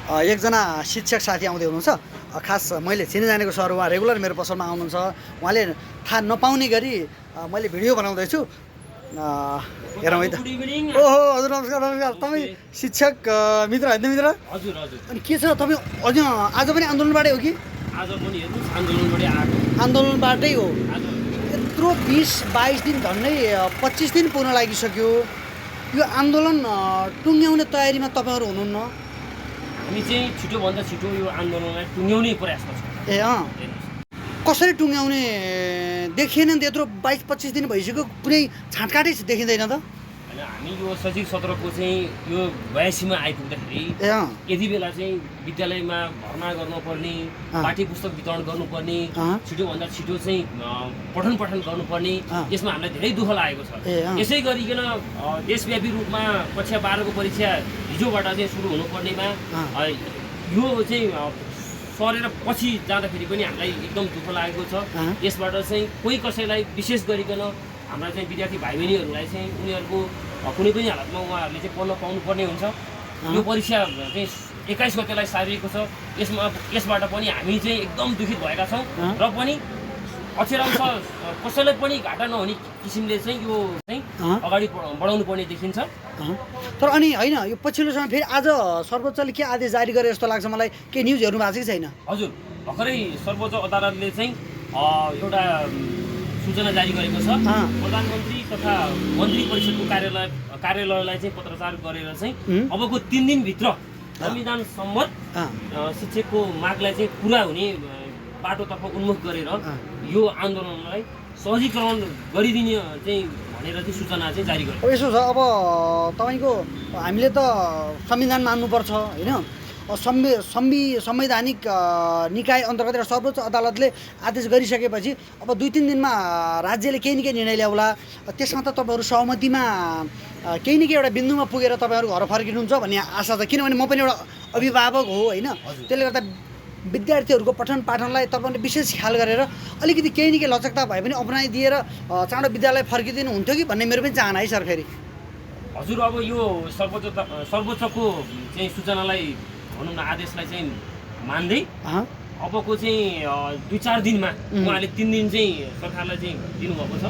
एकजना शिक्षक साथी आउँदै हुनुहुन्छ। खास मैले चिने जानेको सर उहाँ रेगुलर मेरो पसलमा आउनुहुन्छ। उहाँले थाहा नपाउने गरी मैले भिडियो बनाउँदैछु। हेरौँ है त। ओहो हजुर नमस्कार नमस्कार। तपाईँ शिक्षक मित्र होइन मित्र? हजुर हजुर। अनि के छ तपाईँ अझ आज पनि आन्दोलनबाटै हो कि? आज पनि हेर्नुहोस् आन्दोलनबाटै आएको। आन्दोलनबाटै हो। हजुर। यत्रो 20-22 दिन झन्डै 25 दिन पुग्न लागिसक्यो। यो आन्दोलन टुङ्ग्याउने तयारीमा तपाईँहरू हुनुहुन्न? हामी चाहिँ छिटोभन्दा छिटो यो आन्दोलनलाई टुङ्ग्याउने प्रयासमा छौँ। ए अँ कसरी टुङ्ग्याउने देखिएन नि त? यत्रो 22-25 दिन भइसक्यो, कुनै छाँटकाटै देखिँदैन त? होइन, हामी यो सचिव सत्रको चाहिँ यो 82मा आइपुग्दाखेरि ए अँ यति बेला चाहिँ विद्यालयमा भर्ना गर्नुपर्ने, पाठ्य पुस्तक वितरण गर्नुपर्ने, छिटोभन्दा छिटो चाहिँ पठन पाठन गर्नुपर्ने, यसमा हामीलाई धेरै दुःख लागेको छ। यसै गरिकन देशव्यापी रूपमा कक्षा 12को परीक्षा हिजोबाट चाहिँ सुरु हुनुपर्नेमा यो चाहिँ सरेर पछि जाँदाखेरि पनि हामीलाई एकदम दुःख लागेको छ। यसबाट चाहिँ कोही कसैलाई विशेष गरिकन हाम्रा चाहिँ विद्यार्थी भाइ बहिनीहरूलाई चाहिँ उनीहरूको कुनै पनि हालतमा उहाँहरूले चाहिँ पढ्न पाउनुपर्ने हुन्छ। यो परीक्षा चाहिँ 21 गतेलाई सारिएको छ। यसबाट पनि हामी चाहिँ एकदम दुखित भएका छौँ र पनि अक्षरांश कसैलाई पनि घाटा नहुने किसिमले चाहिँ यो चाहिँ अगाडि बढाउनु पर्ने देखिन्छ। तर अनि होइन, यो पछिल्लो समय फेरि आज सर्वोच्चले के आदेश जारी गरे जस्तो लाग्छ मलाई? के न्युज हेर्नु भएको छ कि छैन? हजुर, भर्खरै सर्वोच्च अदालतले चाहिँ एउटा सूचना जारी गरेको छ। प्रधानमन्त्री तथा मन्त्री परिषदको कार्यालयलाई चाहिँ पत्रचार गरेर चाहिँ अबको 3 दिनभित्र संविधान सम्मत शिक्षकको मागलाई चाहिँ पुरा हुने बाटोतर्फ उन्मुख गरेर यो आन्दोलनलाई सहजीकरण गरिदिने चाहिँ भनेर चाहिँ सूचना चाहिँ जारी गर्यो। यसो छ, अब तपाईँको हामीले त संविधान मान्नुपर्छ होइन? संवैधानिक निकाय अन्तर्गत र सर्वोच्च अदालतले आदेश गरिसकेपछि अब 2-3 दिनमा राज्यले केही न केही निर्णय ल्याउला। त्यसमा त तपाईँहरू सहमतिमा केही न केही एउटा बिन्दुमा पुगेर तपाईँहरू घर फर्किनुहुन्छ भन्ने आशा छ। किनभने म पनि एउटा अभिभावक हो होइन? त्यसले गर्दा विद्यार्थीहरूको पठन पाठनलाई तपाईँले विशेष ख्याल गरेर अलिकति केही न केही लचकता भए पनि अपनाइदिएर चाँडो विद्यालय फर्किदिनु हुन्थ्यो कि भन्ने मेरो पनि चाहना है सर। फेरि हजुर, अब यो सर्वोच्चको चाहिँ सूचनालाई भनौँ न आदेशलाई चाहिँ मान्दै अबको चाहिँ 2-4 दिनमा उहाँले 3 दिन चाहिँ सरकारलाई चाहिँ दिनुभएको छ।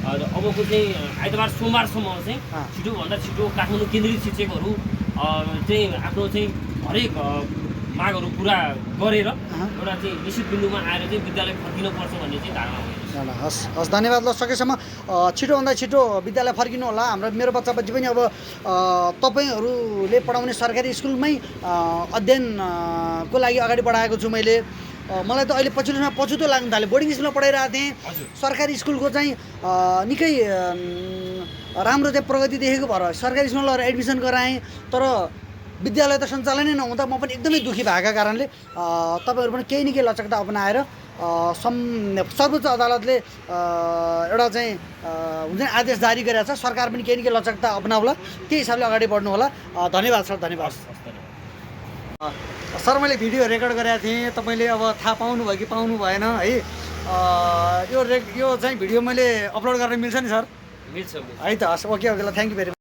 र अबको चाहिँ आइतबार सोमबारसम्म चाहिँ छिटोभन्दा छिटो काठमाडौँ केन्द्रीय शिक्षकहरू चाहिँ आफ्नो चाहिँ हरेक मागहरू पुरा गरेर एउटा चाहिँ निश्चित बिन्दुमा आएर चाहिँ विद्यालय फर्किनुपर्छ भन्ने चाहिँ धारणा हो। हस् हस्, धन्यवाद। ल सकेसम्म छिटोभन्दा छिटो विद्यालय फर्किनु होला। मेरो बच्चा बच्ची पनि अब तपाईँहरूले पढाउने सरकारी स्कुलमै अध्ययनको लागि अगाडि बढाएको छु मैले। मलाई त अहिले पछिल्लो समय पछुतो लाग्न थाल्यो। बोर्डिङ स्कुलमा पढाइरहेको थिएँ, सरकारी स्कुलको चाहिँ निकै राम्रो चाहिँ प्रगति देखेको भएर सरकारी स्कुलमा लगेर एडमिसन गराएँ। तर विद्यालय त सञ्चालनै नहुँदा म पनि एकदमै दुःखी भएका कारणले तपाईँहरू पनि केही न केही लचकता अपनाएर सर्वोच्च अदालतले एउटा चाहिँ हुन्छ नि आदेश जारी गरेको छ। सरकार पनि केही न केही लचकता अपनाउला, त्यही हिसाबले अगाडि बढ्नु होला। धन्यवाद सर, धन्यवाद। सर मैले भिडियो रेकर्ड गरेको थिएँ, तपाईँले अब थाहा पाउनुभयो कि पाउनु भएन है? यो चाहिँ भिडियो मैले अपलोड गर्न मिल्छ नि सर? मिल्छ है त। हस्, ओके ओके ल, थ्याङ्क यू भेरी मच।